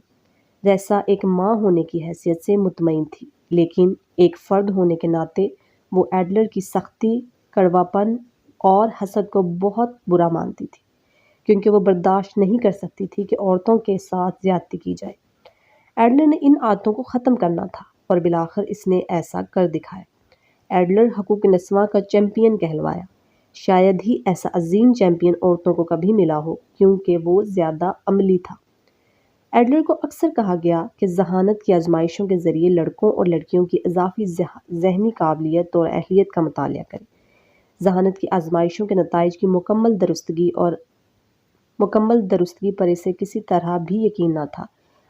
ریسا ایک ماں ہونے کی حیثیت سے مطمئن تھی، لیکن ایک فرد ہونے کے ناطے وہ ایڈلر کی سختی، کڑواپن اور حسد کو بہت برا مانتی تھی، کیونکہ وہ برداشت نہیں کر سکتی تھی کہ عورتوں کے ساتھ زیادتی کی جائے۔ ایڈلر نے ان عادتوں کو ختم کرنا تھا اور بالآخر اس نے ایسا کر دکھایا۔ ایڈلر حقوق نسواں کا چیمپئن کہلوایا۔ شاید ہی ایسا عظیم چیمپئن عورتوں کو کبھی ملا ہو، کیونکہ وہ زیادہ عملی تھا۔ ایڈلر کو اکثر کہا گیا کہ ذہانت کی آزمائشوں کے ذریعے لڑکوں اور لڑکیوں کی اضافی ذہنی قابلیت اور اہلیت کا مطالعہ کریں۔ ذہانت کی آزمائشوں کے نتائج کی مکمل درستگی پر اسے کسی طرح بھی یقین نہ تھا،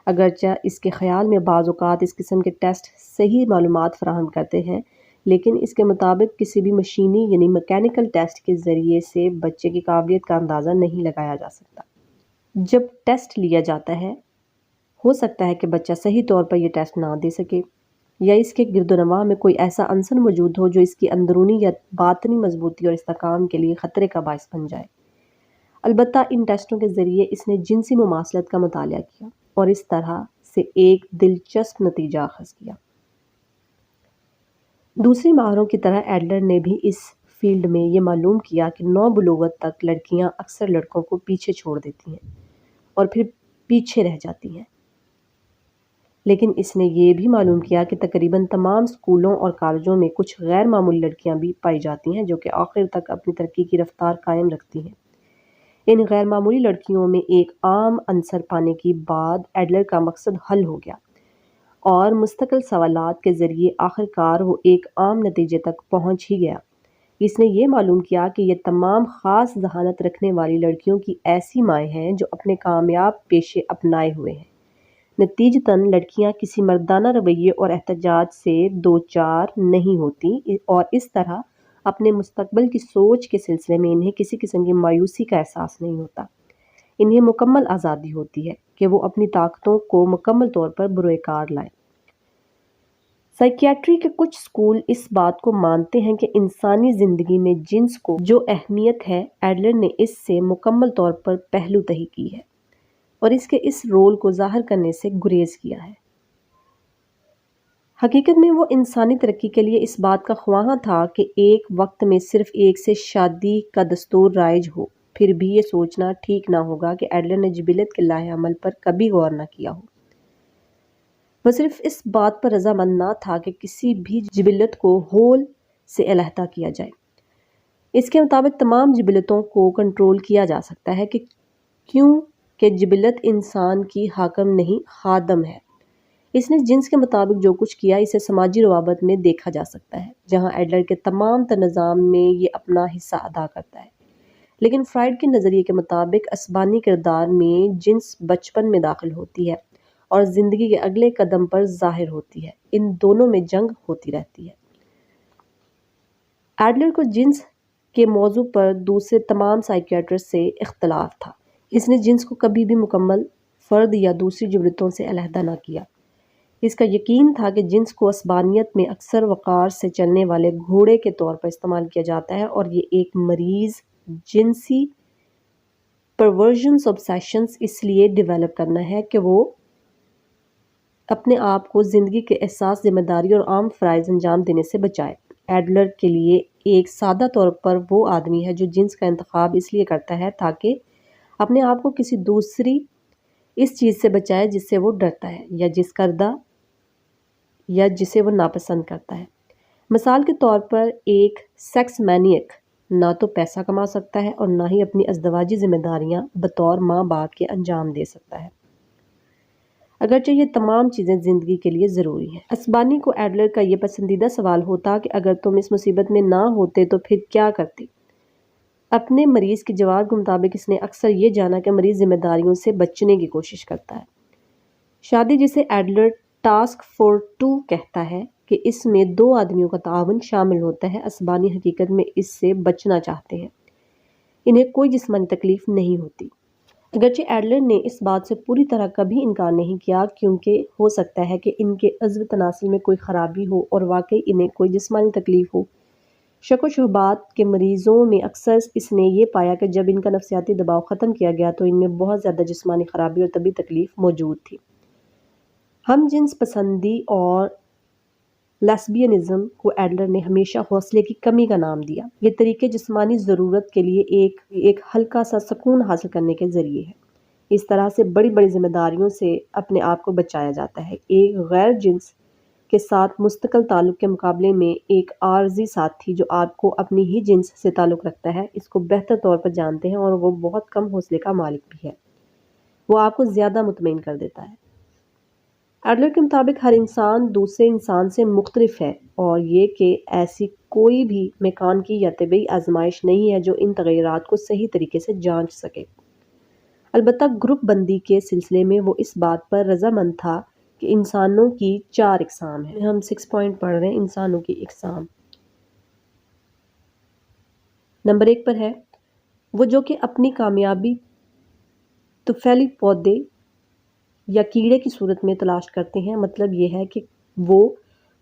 اگرچہ اس کے خیال میں بعض اوقات اس قسم کے ٹیسٹ صحیح معلومات فراہم کرتے ہیں، لیکن اس کے مطابق کسی بھی مشینی یعنی میکینیکل ٹیسٹ کے ذریعے سے بچے کی قابلیت کا اندازہ نہیں لگایا جا سکتا۔ جب ٹیسٹ لیا جاتا ہے، ہو سکتا ہے کہ بچہ صحیح طور پر یہ ٹیسٹ نہ دے سکے، یا اس کے گرد و نواح میں کوئی ایسا عنصر موجود ہو جو اس کی اندرونی یا باطنی مضبوطی اور استحکام کے لیے خطرے کا باعث بن جائے۔ البتہ ان ٹیسٹوں کے ذریعے اس نے جنسی مماثلت کا مطالعہ کیا اور اس طرح سے ایک دلچسپ نتیجہ اخذ کیا۔ دوسرے ماہروں کی طرح ایڈلر نے بھی اس فیلڈ میں یہ معلوم کیا کہ نوبلوغت تک لڑکیاں اکثر لڑکوں کو پیچھے چھوڑ دیتی ہیں اور پھر پیچھے رہ جاتی ہیں، لیکن اس نے یہ بھی معلوم کیا کہ تقریباً تمام اسکولوں اور کالجوں میں کچھ غیر معمولی لڑکیاں بھی پائی جاتی ہیں جو کہ آخر تک اپنی ترقی کی رفتار قائم رکھتی ہیں۔ ان غیر معمولی لڑکیوں میں ایک عام عنصر پانے کے بعد ایڈلر کا مقصد حل ہو گیا اور مستقل سوالات کے ذریعے آخرکار وہ ایک عام نتیجے تک پہنچ ہی گیا۔ اس نے یہ معلوم کیا کہ یہ تمام خاص ذہانت رکھنے والی لڑکیوں کی ایسی مائیں ہیں جو اپنے کامیاب پیشے اپنائے ہوئے ہیں۔ نتیجتاً لڑکیاں کسی مردانہ رویے اور احتجاج سے دوچار نہیں ہوتی اور اس طرح اپنے مستقبل کی سوچ کے سلسلے میں انہیں کسی قسم کی مایوسی کا احساس نہیں ہوتا۔ انہیں مکمل آزادی ہوتی ہے کہ وہ اپنی طاقتوں کو مکمل طور پر بروئے کار لائیں۔ سائیکیاٹری کے کچھ اسکول اس بات کو مانتے ہیں کہ انسانی زندگی میں جنس کو جو اہمیت ہے، ایڈلر نے اس سے مکمل طور پر پہلو تہی کی ہے اور اس کے اس رول کو ظاہر کرنے سے گریز کیا ہے۔ حقیقت میں وہ انسانی ترقی کے لیے اس بات کا خواہاں تھا کہ ایک وقت میں صرف ایک سے شادی کا دستور رائج ہو۔ پھر بھی یہ سوچنا ٹھیک نہ ہوگا کہ ایڈلر نے جبلت کے لاہ عمل پر کبھی غور نہ کیا ہو۔ وہ صرف اس بات پر رضامند نہ تھا کہ کسی بھی جبلت کو ہول سے علیحدہ کیا جائے۔ اس کے مطابق تمام جبلتوں کو کنٹرول کیا جا سکتا ہے کیونکہ جبلت انسان کی حاکم نہیں، خادم ہے۔ اس نے جنس کے مطابق جو کچھ کیا اسے سماجی روابط میں دیکھا جا سکتا ہے، جہاں ایڈلر کے تمام تر نظام میں یہ اپنا حصہ ادا کرتا ہے۔ لیکن فرائڈ کے نظریے کے مطابق اسبانی کردار میں جنس بچپن میں داخل ہوتی ہے اور زندگی کے اگلے قدم پر ظاہر ہوتی ہے۔ ان دونوں میں جنگ ہوتی رہتی ہے۔ ایڈلر کو جنس کے موضوع پر دوسرے تمام سائیکیاٹرسٹ سے اختلاف تھا۔ اس نے جنس کو کبھی بھی مکمل فرد یا دوسری جبلتوں سے علیحدہ نہ کیا۔ اس کا یقین تھا کہ جنس کو اسبانیت میں اکثر وقار سے چلنے والے گھوڑے کے طور پر استعمال کیا جاتا ہے اور یہ ایک مریض جنسی پرورژنز obsessions اس لیے ڈیولپ کرنا ہے کہ وہ اپنے آپ کو زندگی کے احساس، ذمہ داری اور عام فرائض انجام دینے سے بچائے۔ ایڈلر کے لیے ایک سادہ طور پر وہ آدمی ہے جو جنس کا انتخاب اس لیے کرتا ہے تاکہ اپنے آپ کو کسی دوسری اس چیز سے بچائے جس سے وہ ڈرتا ہے یا جسے وہ ناپسند کرتا ہے۔ مثال کے طور پر ایک سیکس مینیک نہ تو پیسہ کما سکتا ہے اور نہ ہی اپنی ازدواجی ذمہ داریاں بطور ماں باپ کے انجام دے سکتا ہے، اگرچہ یہ تمام چیزیں زندگی کے لیے ضروری ہیں۔ اسبانی کو ایڈلر کا یہ پسندیدہ سوال ہوتا کہ اگر تم اس مصیبت میں نہ ہوتے تو پھر کیا کرتے؟ اپنے مریض کے جواب کے مطابق اس نے اکثر یہ جانا کہ مریض ذمہ داریوں سے بچنے کی کوشش کرتا ہے۔ شادی، جسے ایڈلر ٹاسک فور ٹو کہتا ہے کہ اس میں دو آدمیوں کا تعاون شامل ہوتا ہے، اسبانی حقیقت میں اس سے بچنا چاہتے ہیں۔ انہیں کوئی جسمانی تکلیف نہیں ہوتی۔ اگرچہ ایڈلر نے اس بات سے پوری طرح کبھی انکار نہیں کیا کیونکہ ہو سکتا ہے کہ ان کے عضو تناسل میں کوئی خرابی ہو اور واقعی انہیں کوئی جسمانی تکلیف ہو۔ شک و شبہات کے مریضوں میں اکثر اس نے یہ پایا کہ جب ان کا نفسیاتی دباؤ ختم کیا گیا تو ان میں بہت زیادہ جسمانی خرابی اور طبی تکلیف موجود تھی۔ ہم جنس پسندی اور لیسبینزم کو ایڈلر نے ہمیشہ حوصلے کی کمی کا نام دیا۔ یہ طریقے جسمانی ضرورت کے لیے ایک ہلکا سا سکون حاصل کرنے کے ذریعے ہے۔ اس طرح سے بڑی بڑی ذمہ داریوں سے اپنے آپ کو بچایا جاتا ہے۔ ایک غیر جنس کے ساتھ مستقل تعلق کے مقابلے میں ایک عارضی ساتھی جو آپ کو اپنی ہی جنس سے تعلق رکھتا ہے اس کو بہتر طور پر جانتے ہیں اور وہ بہت کم حوصلے کا مالک بھی ہے۔ وہ آپ کو زیادہ مطمئن کر دیتا ہے۔ ایڈلر کے مطابق ہر انسان دوسرے انسان سے مختلف ہے اور یہ کہ ایسی کوئی بھی میکانیکی یا طبی آزمائش نہیں ہے جو ان تغیرات کو صحیح طریقے سے جانچ سکے۔ البتہ گروپ بندی کے سلسلے میں وہ اس بات پر رضامند تھا کہ انسانوں کی 4 اقسام ہیں۔ ہم 6 پوائنٹ پڑھ رہے ہیں، انسانوں کی اقسام۔ نمبر 1 پر ہے وہ جو کہ اپنی کامیابی طفیلی پودے یا کیڑے کی صورت میں تلاش کرتے ہیں۔ مطلب یہ ہے کہ وہ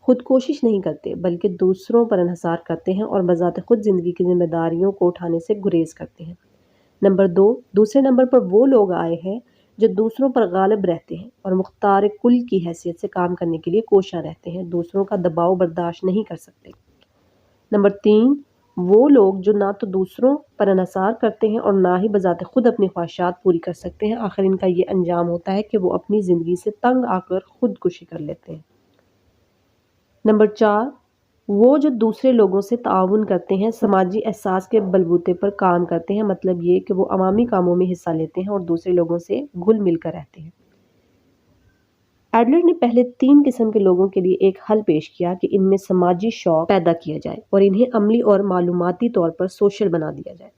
خود کوشش نہیں کرتے بلکہ دوسروں پر انحصار کرتے ہیں اور بذات خود زندگی کی ذمہ داریوں کو اٹھانے سے گریز کرتے ہیں۔ نمبر 2، دوسرے نمبر پر وہ لوگ آئے ہیں جو دوسروں پر غالب رہتے ہیں اور مختار کل کی حیثیت سے کام کرنے کے لیے کوشاں رہتے ہیں، دوسروں کا دباؤ برداشت نہیں کر سکتے۔ نمبر 3، وہ لوگ جو نہ تو دوسروں پر انحصار کرتے ہیں اور نہ ہی بذات خود اپنی خواہشات پوری کر سکتے ہیں، آخر ان کا یہ انجام ہوتا ہے کہ وہ اپنی زندگی سے تنگ آ کر خودکشی کر لیتے ہیں۔ نمبر 4، وہ جو دوسرے لوگوں سے تعاون کرتے ہیں، سماجی احساس کے بلبوتے پر کام کرتے ہیں، مطلب یہ کہ وہ عوامی کاموں میں حصہ لیتے ہیں اور دوسرے لوگوں سے گھل مل کر رہتے ہیں۔ ایڈلر نے پہلے 3 قسم کے لوگوں کے لیے ایک حل پیش کیا کہ ان میں سماجی شوق پیدا کیا جائے اور انہیں عملی اور معلوماتی طور پر سوشل بنا دیا جائے۔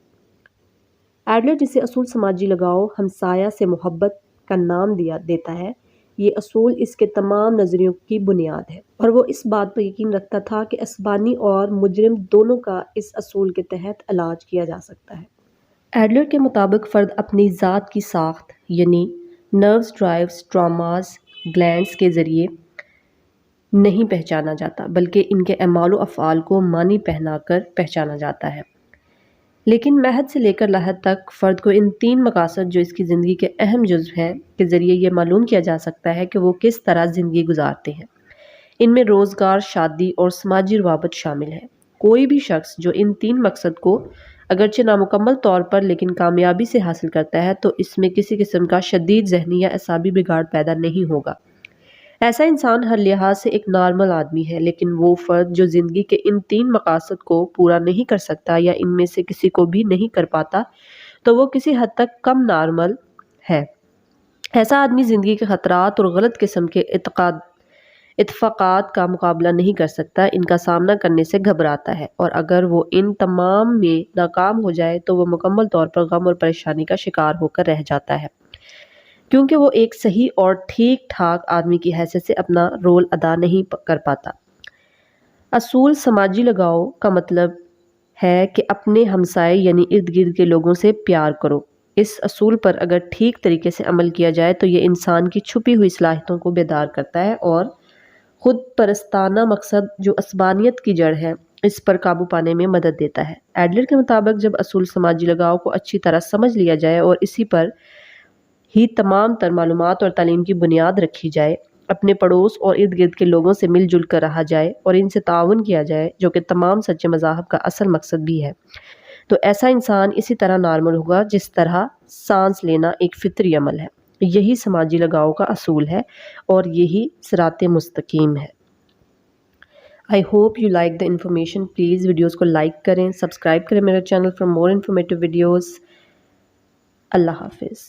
ایڈلر جسے اصول سماجی لگاؤ ہمسایہ سے محبت کا نام دیتا ہے، یہ اصول اس کے تمام نظریوں کی بنیاد ہے اور وہ اس بات پر یقین رکھتا تھا کہ اسبانی اور مجرم دونوں کا اس اصول کے تحت علاج کیا جا سکتا ہے۔ ایڈلر کے مطابق فرد اپنی ذات کی ساخت یعنی نروز، ڈرائیوز، ٹراماز، گلینڈز کے ذریعے نہیں پہچانا جاتا، بلکہ ان کے اعمال و افعال کو معنی پہنا کر پہچانا جاتا ہے۔ لیکن مہد سے لے کر لحد تک فرد کو ان 3 مقاصد جو اس کی زندگی کے اہم جزو ہیں کے ذریعے یہ معلوم کیا جا سکتا ہے کہ وہ کس طرح زندگی گزارتے ہیں۔ ان میں روزگار، شادی اور سماجی روابط شامل ہے۔ کوئی بھی شخص جو ان 3 مقصد کو اگرچہ نامکمل طور پر لیکن کامیابی سے حاصل کرتا ہے تو اس میں کسی قسم کا شدید ذہنی یا اعصابی بگاڑ پیدا نہیں ہوگا۔ ایسا انسان ہر لحاظ سے ایک نارمل آدمی ہے، لیکن وہ فرد جو زندگی کے ان 3 مقاصد کو پورا نہیں کر سکتا یا ان میں سے کسی کو بھی نہیں کر پاتا تو وہ کسی حد تک کم نارمل ہے۔ ایسا آدمی زندگی کے خطرات اور غلط قسم کے اتفاقات کا مقابلہ نہیں کر سکتا، ان کا سامنا کرنے سے گھبراتا ہے، اور اگر وہ ان تمام میں ناکام ہو جائے تو وہ مکمل طور پر غم اور پریشانی کا شکار ہو کر رہ جاتا ہے، کیونکہ وہ ایک صحیح اور ٹھیک ٹھاک آدمی کی حیثیت سے اپنا رول ادا نہیں کر پاتا۔ اصول سماجی لگاؤ کا مطلب ہے کہ اپنے ہمسائے یعنی ارد گرد کے لوگوں سے پیار کرو۔ اس اصول پر اگر ٹھیک طریقے سے عمل کیا جائے تو یہ انسان کی چھپی ہوئی صلاحیتوں کو بیدار کرتا ہے اور خود پرستانہ مقصد جو عصبانیت کی جڑ ہے اس پر قابو پانے میں مدد دیتا ہے۔ ایڈلر کے مطابق جب اصول سماجی لگاؤ کو اچھی طرح سمجھ لیا جائے اور اسی پر ہی تمام تر معلومات اور تعلیم کی بنیاد رکھی جائے، اپنے پڑوس اور ارد گرد کے لوگوں سے مل جل کر رہا جائے اور ان سے تعاون کیا جائے، جو کہ تمام سچے مذاہب کا اصل مقصد بھی ہے، تو ایسا انسان اسی طرح نارمل ہوگا جس طرح سانس لینا ایک فطری عمل ہے۔ یہی سماجی لگاؤ کا اصول ہے اور یہی صراط مستقیم ہے۔ I hope you like the information. Please videos کو لائک کریں، سبسکرائب کریں میرا channel for more informative videos۔ اللہ حافظ۔